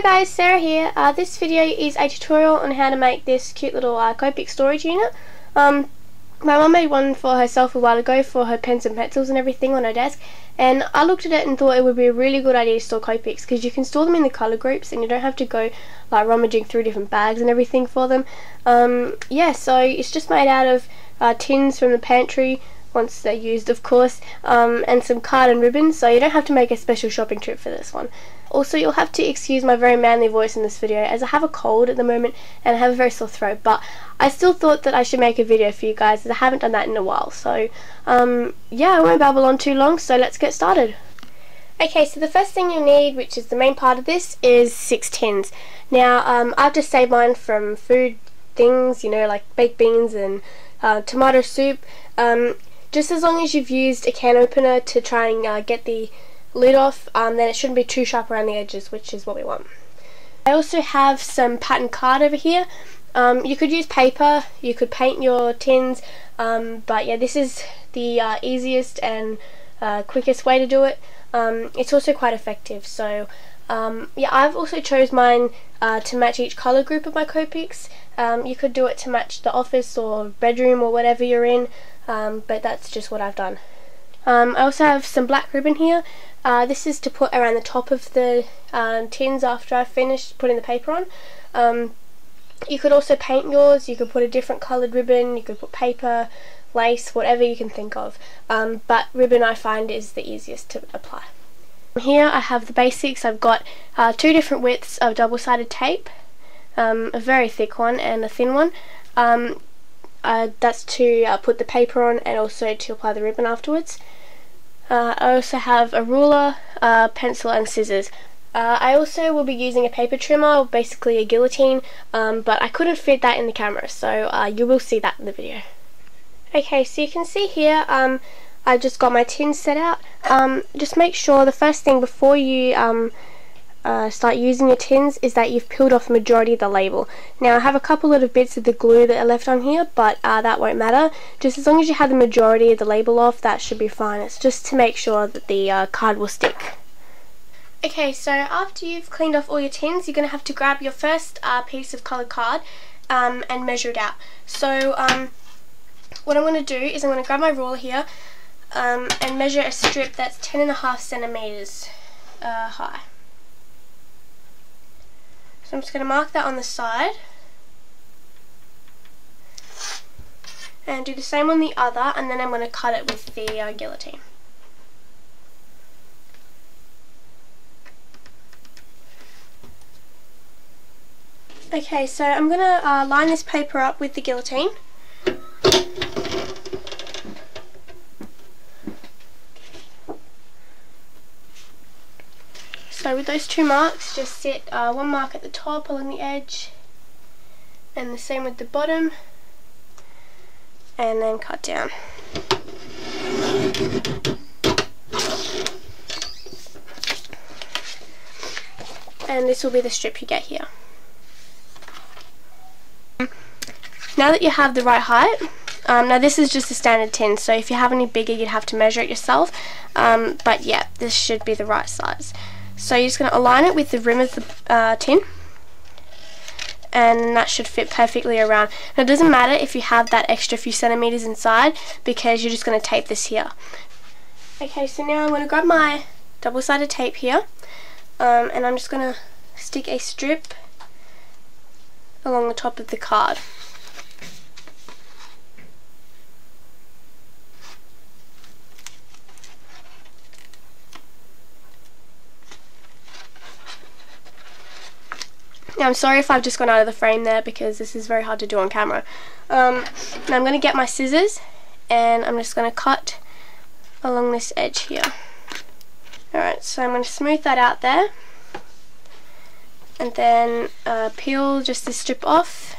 guys, Sarah here. This video is a tutorial on how to make this cute little Copic Storage Unit. My mum made one for herself a while ago for her pens and pencils and everything on her desk, and I looked at it and thought it would be a really good idea to store Copics because you can store them in the colour groups and you don't have to go like rummaging through different bags and everything for them. Yeah, so it's just made out of tins from the pantry, once they're used of course, and some card and ribbon, so you don't have to make a special shopping trip for this one. Also, you'll have to excuse my very manly voice in this video as I have a cold at the moment and I have a very sore throat, but I still thought that I should make a video for you guys as I haven't done that in a while. So yeah, I won't babble on too long, so let's get started. Okay, so the first thing you need, which is the main part of this, is 6 tins. Now I've just saved mine from food things, you know, like baked beans and tomato soup. Just as long as you've used a can opener to try and get the lid off, then it shouldn't be too sharp around the edges, which is what we want. I also have some pattern card over here. You could use paper, you could paint your tins, but yeah, this is the easiest and quickest way to do it. It's also quite effective, so yeah, I've also chose mine to match each colour group of my Copics. You could do it to match the office or bedroom or whatever you're in, but that's just what I've done. I also have some black ribbon here. This is to put around the top of the tins after I've finished putting the paper on. You could also paint yours, you could put a different coloured ribbon, you could put paper, lace, whatever you can think of, but ribbon I find is the easiest to apply. Here I have the basics. I've got 2 different widths of double-sided tape, a very thick one and a thin one. That's to put the paper on and also to apply the ribbon afterwards. I also have a ruler, pencil and scissors. I also will be using a paper trimmer, basically a guillotine, but I couldn't fit that in the camera, so you will see that in the video. Okay, so you can see here I just got my tins set out. Just make sure the first thing before you start using your tins is that you've peeled off the majority of the label. Now I have a couple little bits of the glue that are left on here, but that won't matter. Just as long as you have the majority of the label off, that should be fine. It's just to make sure that the card will stick. Okay, so after you've cleaned off all your tins, you're going to have to grab your first piece of coloured card and measure it out. So what I'm going to do is I'm going to grab my ruler here and measure a strip that's 10.5 centimeters high. So I'm just going to mark that on the side and do the same on the other, and then I'm going to cut it with the guillotine. Okay, so I'm going to line this paper up with the guillotine. So with those 2 marks, just set one mark at the top along the edge and the same with the bottom, and then cut down. And this will be the strip you get here. Now that you have the right height, now this is just a standard tin, so if you have any bigger you'd have to measure it yourself, but yeah, this should be the right size. So you're just going to align it with the rim of the tin, and that should fit perfectly around. Now it doesn't matter if you have that extra few centimeters inside because you're just going to tape this here. Okay, so now I'm going to grab my double-sided tape here, and I'm just going to stick a strip along the top of the card. Now I'm sorry if I've just gone out of the frame there because this is very hard to do on camera. Now I'm going to get my scissors and I'm just going to cut along this edge here. Alright, so I'm going to smooth that out there and then peel just this strip off.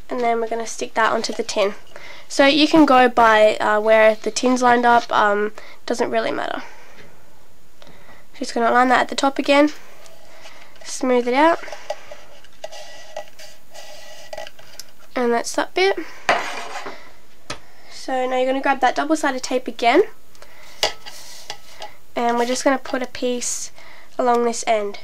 And then we're going to stick that onto the tin. So you can go by where the tin's lined up, doesn't really matter. Just going to line that at the top again, smooth it out, and that's that bit. So now you're going to grab that double-sided tape again and we're just going to put a piece along this end.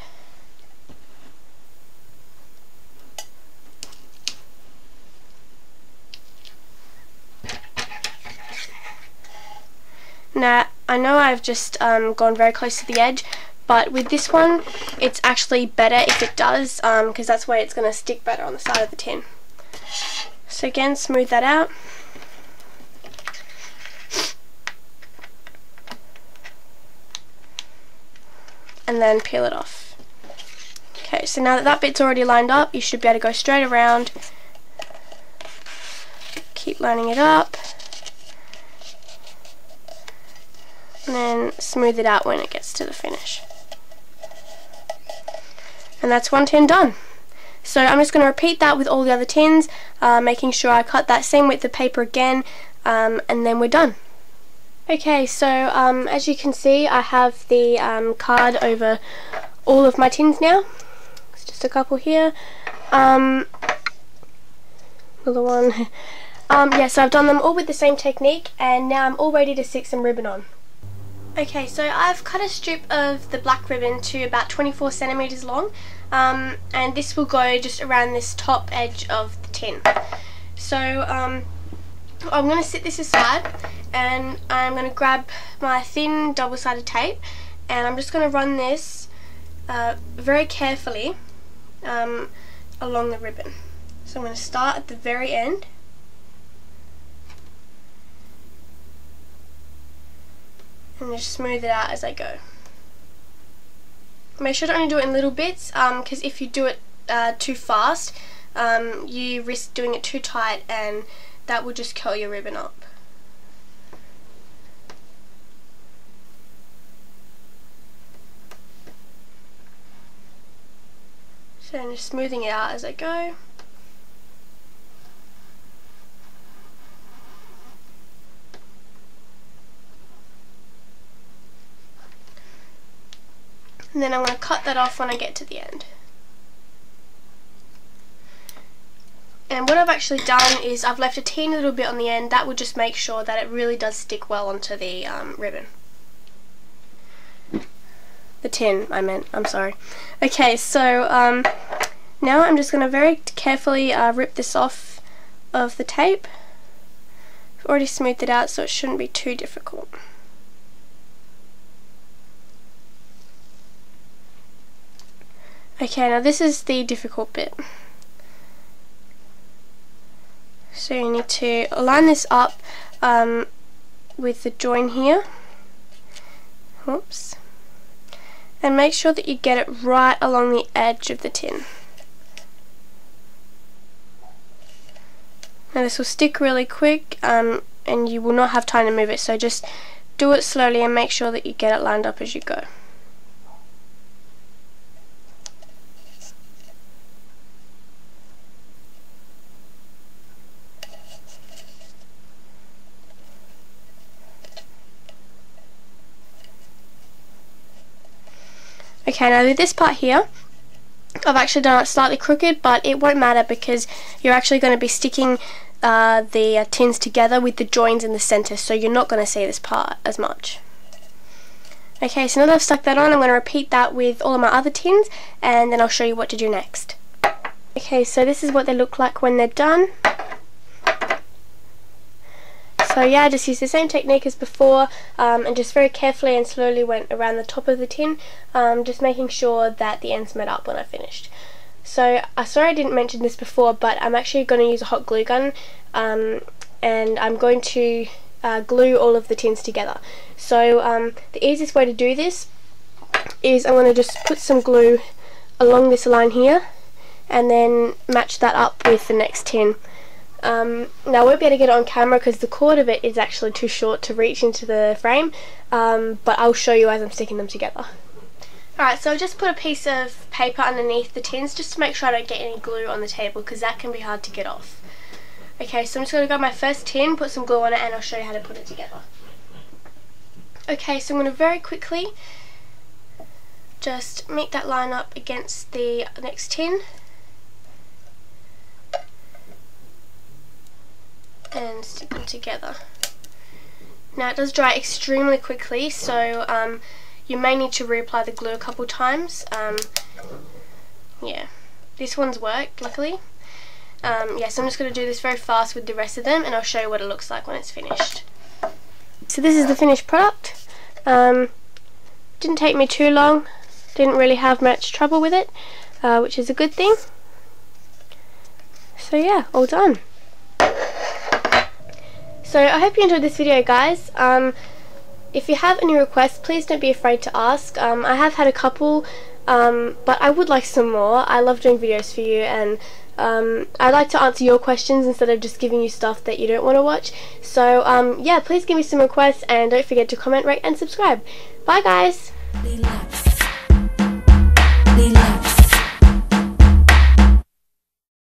Now, I know I've just gone very close to the edge, but with this one, it's actually better if it does, because that's where it's going to stick better on the side of the tin. So again, smooth that out. And then peel it off. Okay, so now that that bit's already lined up, you should be able to go straight around. Keep lining it up. And then smooth it out when it gets to the finish. And that's one tin done. So I'm just going to repeat that with all the other tins, making sure I cut that same width of paper again, and then we're done. Okay, so as you can see, I have the card over all of my tins now. It's just a couple here. Another one. Yeah, so I've done them all with the same technique, and now I'm all ready to stick some ribbon on. Okay, so I've cut a strip of the black ribbon to about 24 centimeters long, and this will go just around this top edge of the tin. So I'm going to sit this aside, and I'm going to grab my thin double-sided tape, and I'm just going to run this very carefully along the ribbon. So I'm going to start at the very end. And just smooth it out as I go. Make sure to only do it in little bits, because if you do it too fast, you risk doing it too tight, and that will just curl your ribbon up. So I'm just smoothing it out as I go. And then I'm going to cut that off when I get to the end. And what I've actually done is I've left a teeny little bit on the end. That will just make sure that it really does stick well onto the ribbon. The tin, I meant, I'm sorry. Okay, so now I'm just going to very carefully rip this off of the tape. I've already smoothed it out, so it shouldn't be too difficult. Okay, now this is the difficult bit. So you need to line this up with the join here. Whoops. And make sure that you get it right along the edge of the tin. Now this will stick really quick, and you will not have time to move it, so just do it slowly and make sure that you get it lined up as you go. Okay, now with this part here, I've actually done it slightly crooked, but it won't matter because you're actually going to be sticking the tins together with the joins in the center, so you're not going to see this part as much. Okay, so now that I've stuck that on, I'm going to repeat that with all of my other tins, and then I'll show you what to do next. Okay, so this is what they look like when they're done. So yeah, I just used the same technique as before, and just very carefully and slowly went around the top of the tin, just making sure that the ends met up when I finished. So, sorry I didn't mention this before, but I'm actually going to use a hot glue gun, and I'm going to glue all of the tins together. So the easiest way to do this is I'm going to just put some glue along this line here, and then match that up with the next tin. Now I won't be able to get it on camera because the cord of it is actually too short to reach into the frame, but I'll show you as I'm sticking them together. Alright, so I've just put a piece of paper underneath the tins just to make sure I don't get any glue on the table, because that can be hard to get off. Okay, so I'm just going to grab my first tin, put some glue on it, and I'll show you how to put it together. Okay, so I'm going to very quickly just make that line up against the next tin. And stick them together. Now it does dry extremely quickly, so you may need to reapply the glue a couple times. Yeah, this one's worked, luckily. Yeah, so I'm just going to do this very fast with the rest of them, and I'll show you what it looks like when it's finished. So this is the finished product. Didn't take me too long, didn't really have much trouble with it, which is a good thing. So yeah, all done. So I hope you enjoyed this video, guys. If you have any requests, please don't be afraid to ask. I have had a couple, but I would like some more. I love doing videos for you, and I like to answer your questions instead of just giving you stuff that you don't want to watch. So yeah, please give me some requests, and don't forget to comment, rate and subscribe. Bye guys!